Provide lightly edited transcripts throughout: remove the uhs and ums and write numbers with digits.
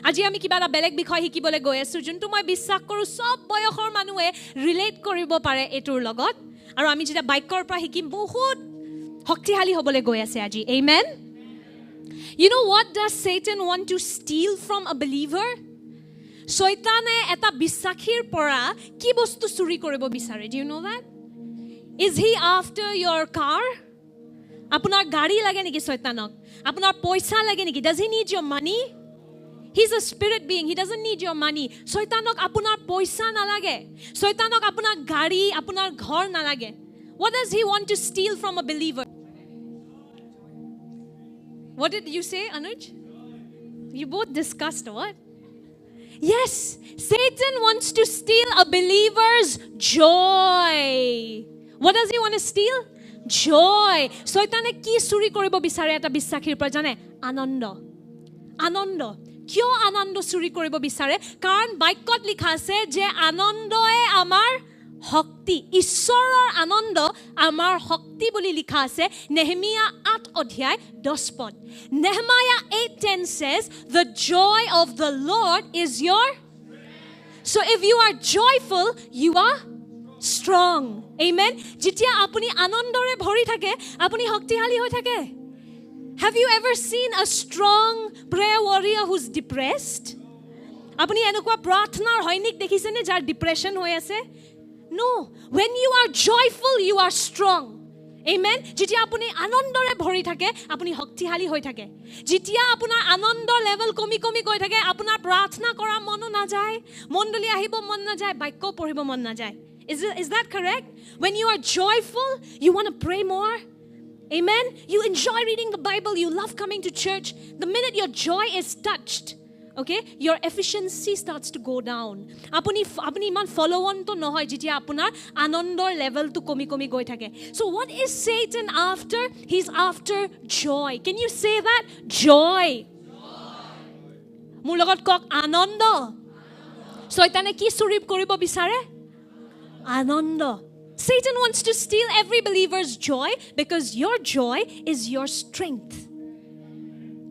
আজি আমি কিবা এটা বেলেগ বিষয় শিকিবলৈ গৈ আছো যোনটো মই বিশ্বাস কৰো সব বয়সৰ মানুহে ৰিলেট কৰিব পাৰে এটোৰ লগত আৰু আমি যেতিয়া বাক্যৰ পৰা শিকিম বহুত শক্তিশালী হ'বলৈ গৈ আছে আজি amen You know what does Satan want to steal from a believer? শয়তানে এটা বিশ্বাসীৰ পৰা কি বস্তু চুৰি কৰিব বিচাৰে Do you know that? Is he after your car? আপোনাৰ গাড়ী লাগে নেকি শয়তানক আপোনাৰ পইচা লাগে নেকি Does he need your money? He's a spirit being. He doesn't need your money. শয়তানক আপোনাৰ পইচা নালাগে শয়তানক আপোনাৰ গাড়ী আপোনাৰ ঘৰ নালাগে What does he want to steal from a believer? What did you say, Anuj? You both discussed what? Yes, Satan wants to steal a believer's joy. What does he want to steal? Joy. শয়তানে কি চুৰি কৰিব বিচাৰে এটা বিশ্বাসীৰ পৰা জানে আনন্দ আনন্দ কিয় আনন্দ চুৰি কৰিব বিচাৰে কাৰণ বাক্যত লিখা আছে যে আনন্দই আমাৰ শক্তি ঈশ্বৰৰ আনন্দ আমাৰ শক্তি বুলি লিখা আছে নেহমিয়া 8 অধ্যায় 10 পদ Nehemiah 8:10 says the joy of the Lord is your So if you are joyful you are strong amen যেতিয়া আপুনি আনন্দৰে ভৰি থাকে আপুনি শক্তিশালী হৈ থাকে Have you ever seen a strong prayer warrior who's depressed আপুনি এনেকুৱা প্ৰাৰ্থনাৰ হৈনিক দেখিছেনে যাৰ ডিপ্ৰেছন হৈ আছে No, when you are joyful, you are strong. Amen. যেতিয়া আপুনি আনন্দৰে ভৰি থাকে, আপুনি শক্তিশালী হৈ থাকে। যেতিয়া আপোনাৰ আনন্দ লেভেল কমি গৈ থাকে, আপোনাৰ প্ৰাৰ্থনা কৰা মন নাযায়, মণ্ডলী আহিব মন নাযায়, বাক্য পঢ়িব মন নাযায়। Is that correct? When you are joyful, you want to pray more. Amen. You enjoy reading the Bible, you love coming to church. The minute your joy is touched, okay, your efficiency starts to go down apuni iman follow on to nohoy jitia apunar anondor level to komi goi thake So what is Satan after? He's after joy. Can you say that? Joy mur logot kok anondo শয়তানে কি চুৰি কৰিব বিচাৰে anondo Satan wants to steal every believer's joy because your joy is your strength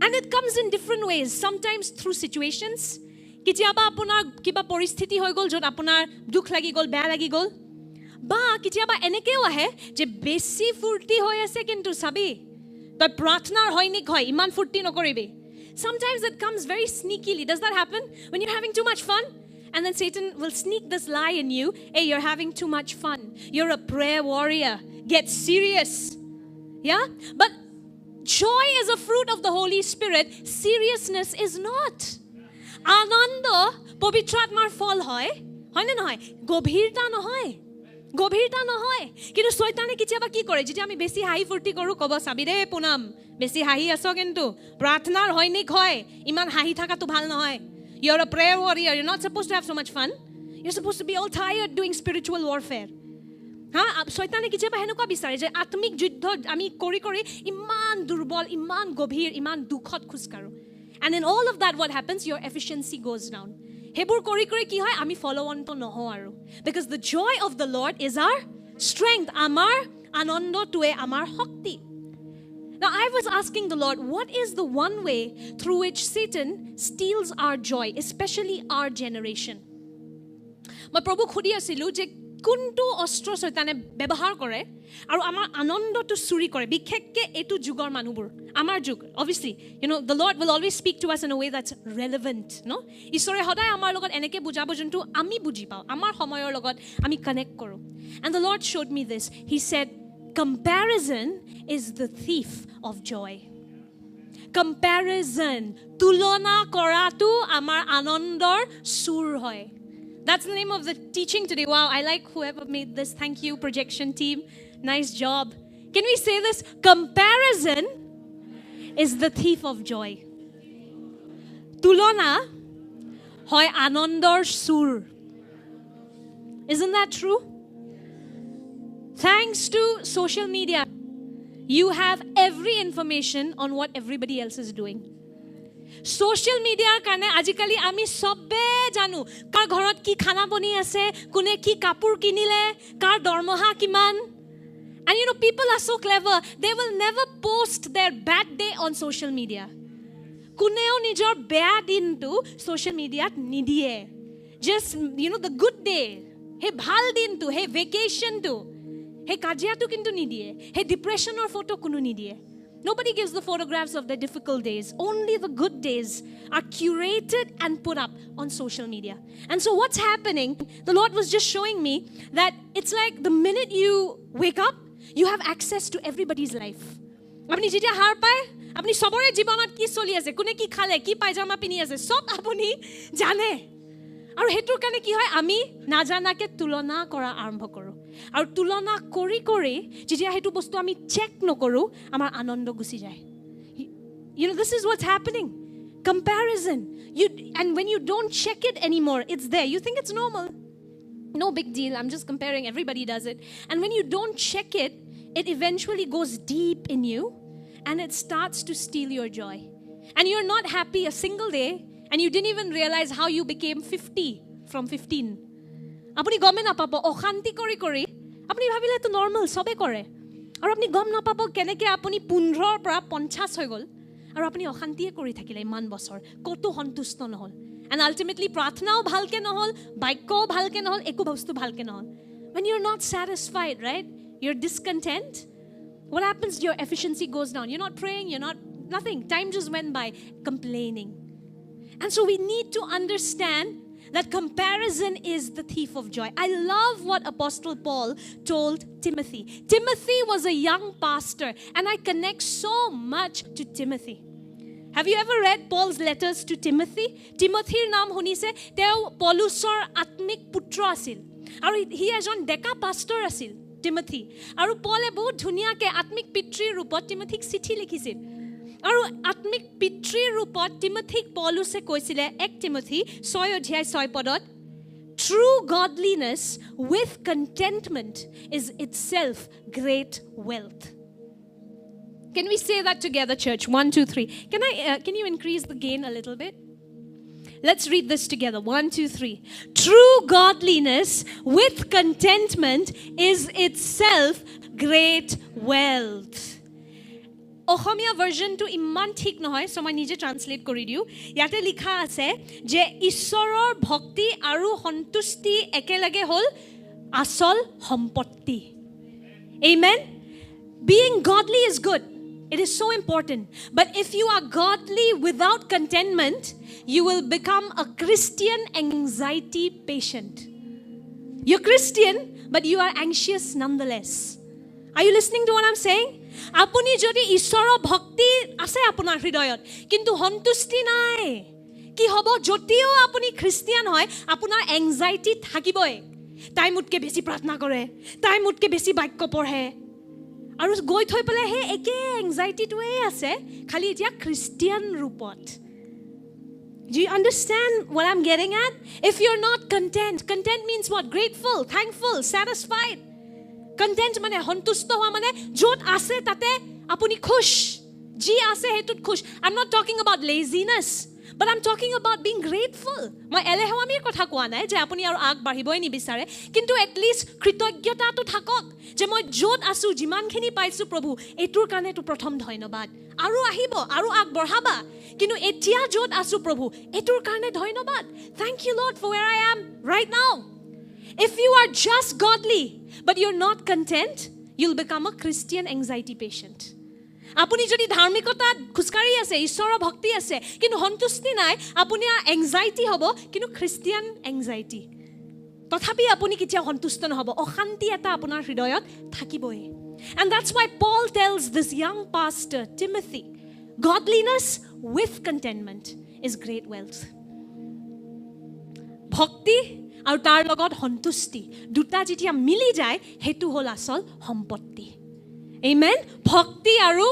And it comes in different ways. Sometimes through situations. Kitiaba apunar kiba poristiti hoy gol jot apunar dukh lagi gol beya lagi gol. Ba kitiaba enekeo ahe je besi furti hoy ase kintu sabi toy prarthnar hoinik hoy iman furti nokoribi. Sometimes it comes very sneakily. Does that happen when you're having too much fun? And then Satan will sneak this lie in you. Hey, you're having too much fun. You're a prayer warrior. Get serious. Yeah? But joy is a fruit of the Holy Spirit. Seriousness is not. Ananda পবিত্ৰ আত্মাৰ ফল হয় হয়নে নহয় গভীৰতা নহয় কিন্তু শয়তানে কিবা কি কৰে যেতিয়া আমি বেছি হাঁহি ফুৰ্তি কৰো কব চাবি ৰে পুনাম বেছি হাঁহি আছো কিন্তু প্ৰাৰ্থনাৰ হৈনিক হয় ইমান হাঁহি থাকাটো ভাল নহয় You're a prayer warrior. You're not supposed to have so much fun. You're supposed to be all tired doing spiritual warfare. শয়তানে কিবা হেনকা বিচাৰে যে আত্মিক যুদ্ধ আমি কৰি ইমান দুৰ্বল ইমান গভীৰ ইমান দুখত খুজকাৰো And in all of that what happens your efficiency goes down হেবোৰ কৰি কি হয় আমি ফলো অন তো নহও আৰু because the joy of the Lord is our strength আমাৰ আনন্দটোৱে আমাৰ শক্তি Now I was asking the Lord what is the one way through which Satan steals our joy especially our generation মই প্ৰভু খুদি আছিলো যে কোনটো অস্ত্ৰ শয়তানে ব্যৱহাৰ কৰে আৰু আমাৰ আনন্দটো চুৰি কৰে বিশেষকে এটো যুগৰ মানুহবোৰ আমাৰ যুগ obviously you know the Lord will always speak to us in a way that's relevant no ঈশ্বৰে সদায় আমাৰ লগত এনেকে বুজাব যোনটো আমি বুজি পাও আমাৰ সময়ৰ লগত আমি কানেক্ট কৰো and the Lord showed me this he said comparison is the thief of joy comparison তুলনা কৰাটো আমাৰ আনন্দৰ চুৰ হয় That's the name of the teaching today. Wow, I like whoever made this. Thank you, projection team. Nice job. Can we say this? Comparison is the thief of joy. Tulona hoy anondor sur. Isn't that true? Thanks to social media, you have every information on what everybody else is doing. Social media কাৰণে আজিকালি আমি সবে জানো কাৰ ঘৰত কি খানা বনি আছে কোনে কি কাপোৰ কিনিলে কাৰ দৰমহা কিমান And you know people are so clever they will never post their bad day on social media কোনেও নিজৰ বেয়া দিনটো সোশ্যাল মিডিয়াত নিদিয়ে just the good day হে ভাল দিনটো হে ভেকেশনটো হে কাজিয়াটো কিন্তু নিদিয়ে হে ডিপ্ৰেছনৰ ফটো কোনো নিদিয়ে Nobody gives the photographs of the difficult days. Only the good days are curated and put up on social media. And so what's happening, the Lord was just showing me that it's like the minute you wake up, you have access to everybody's life. Apni jitya har paye, apni sobore jibanot ki choli ase, kune ki khale, ki pajama pini ase, sob apuni jane. আৰু হেতুৰ কাৰণে কি হয় আমি নাজানাকে তুলনা কৰা আৰম্ভ কৰোঁ আৰু তুলনা কৰি কৰি যেতিয়া হেতু বস্তু আমি চেক নকৰোঁ আমাৰ আনন্দ গুচি যায় this is what's happening comparison and when you don't check it anymore it's there you think it's normal no big deal I'm just comparing everybody does it and when you don't check it it eventually goes deep in you and it starts to steal your joy and you're not happy a single day and you didn't even realize how you became 50 from 15 apuni gome na pabo okhanti kori kori apuni bhabile to normal sobe kore aru apni gom na pabo keneke apuni 15 pra 50 hoy gol aru apuni okhanti kori thakile iman bosor koto santusto নহল and ultimately prathnao bhalke নহল baikko bhalke নহল eku bostu bhalke নহল when you're not satisfied right you're discontent what happens your efficiency goes down you're not praying you're not nothing time just went by complaining. And so we need to understand that comparison is the thief of joy. I love what Apostle Paul told Timothy. Timothy was a young pastor, and I connect so much to Timothy. Have you ever read Paul's letters to Timothy? Timothyৰ নাম শুনিছে তেওঁ পৌলুসৰ আত্মিক পুত্ৰ আছিল আৰু হি এজন ডেকা পাস্তৰ আছিল Timothy আৰু পলে বহুত ধুনিয়াকে আত্মিক পিতৃৰ ৰূপত Timothyক চিঠি লিখিছিল আৰু আত্মিক পিতৃৰ ৰূপত Timothyক পৌলুসে কৈছিলে 1 Timothy 6 অধ্যায় 6 পদত True godliness with contentment is itself great wealth. Can we say that together, church? 1, 2, 3. Can you increase the gain a little bit? Let's read this together. 1, 2, 3. True godliness with contentment is itself great wealth. Asamiya ভাৰ্জনটো ইমান ঠিক নহয় so মই নিজে translate কৰি দিও ইয়াতে লিখা আছে যে ঈশ্বৰৰ ভক্তি আৰু সন্তুষ্টি একেলগে হল আসল সম্পত্তি amen being godly is good it is so important but if you are godly without contentment you will become a Christian anxiety patient you're Christian but you are anxious nonetheless are you listening to what I'm saying আপুনি যদি ঈশ্বৰৰ ভক্তি আছে আপোনাৰ হৃদয়ত কিন্তু সন্তুষ্টি নাই কি হ'ব যদিও আপুনি খ্ৰীষ্টিয়ান হয় আপোনাৰ এংজাইটি থাকিবই তাই মুটকে বেছি প্ৰাৰ্থনা কৰে তাই মুটকে বেছি বাক্য পঢ়ে আৰু গৈ থৈ পেলাই হে একে এংজাইটিটোৱে আছে খালি এতিয়া খ্ৰীষ্টিয়ান ৰূপত Do you understand what I'm getting at? If you're not content, content means what? Grateful, thankful, satisfied. Content mane hontusto howa mane jot ase tate apuni khush ji ase hetut khush I'm not talking about laziness but I'm talking about being grateful moi elehawamir kotha koa nai je apuni aru ag bahiboi ni bisare kintu at least kritoggyota to thakok je moi jot asu jiman khini paisu prabhu etur kane to prothom dhonobad aru ahibo aru ag borhaba kintu etia jot asu prabhu etur kane dhonobad thank you Lord for where I am right now. If you are just godly but you're not content you'll become a Christian anxiety patient apuni jodi dharmikota khuskari ase ishora bhakti ase kintu hontusti nai apuni anxiety hobo kintu Christian anxiety tothapi apuni kitia hontusto nohobo okhanti eta apunar hridoyot thakiboi and that's why Paul tells this young pastor Timothy godliness with contentment is great wealth bhakti আৰু তাৰ লগত সন্তুষ্টি দুটা যেতিয়া মিলি যায় হেতু হল আসল সম্পত্তি আমেন ভক্তি আৰু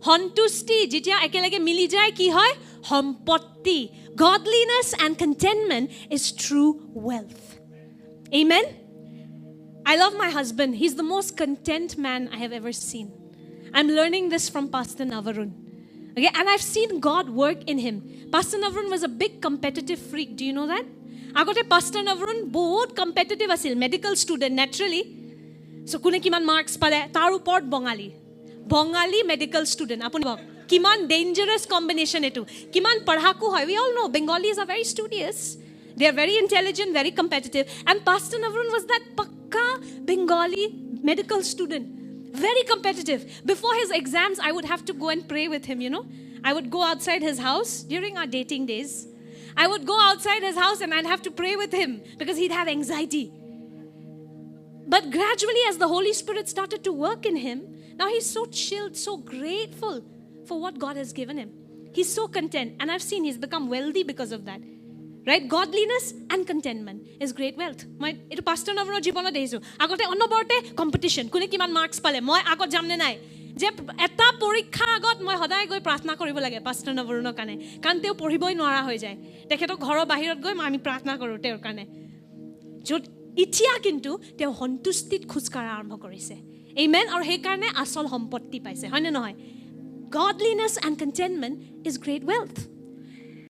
সন্তুষ্টি যেতিয়া একেলগে মিলি যায় কি হয় সম্পত্তি godliness and contentment is true wealth amen I love my husband he's the most content man I have ever seen I'm learning this from Pastor Navarun okay and I've seen God work in him Pastor Navarun was a big competitive freak do you know that agote Pastor Navarun bahut competitive asil medical student naturally so kune kiman marks pale tar upor bongali medical student apuni bok কিমান dangerous combination এইটো কিমান পঢ়াকু হয় we all know Bengalis are very studious they are very intelligent very competitive and Pastor Navarun was that pakka Bengali medical student very competitive before his exams I would have to go and pray with him you know I would go outside his house during our dating days I would go outside his house and I'd have to pray with him because he'd have anxiety but gradually as the Holy Spirit started to work in him now he's so chilled so grateful for what God has given him. He's so content. And I've seen he's become wealthy because of that. Right? Godliness and contentment is great wealth. It's Pastor Navarun Jibono dehisu. Agote onnoborte competition. Kune kiman marks pale. Moi agot jamne nai. Je eta porikha agot moi hoday goi prarthna koribo lage Pastor Navarunor kane. Kan teo poriboi nwara hoi jay. Tekheto ghoro bahirot goi ami prarthna koru teor kane. Jot itia kintu teo hontustit khujkara arambho korise. Amen. Aru he karone asol sompotti paise. Hoy ne nohoy? Godliness and contentment is great wealth.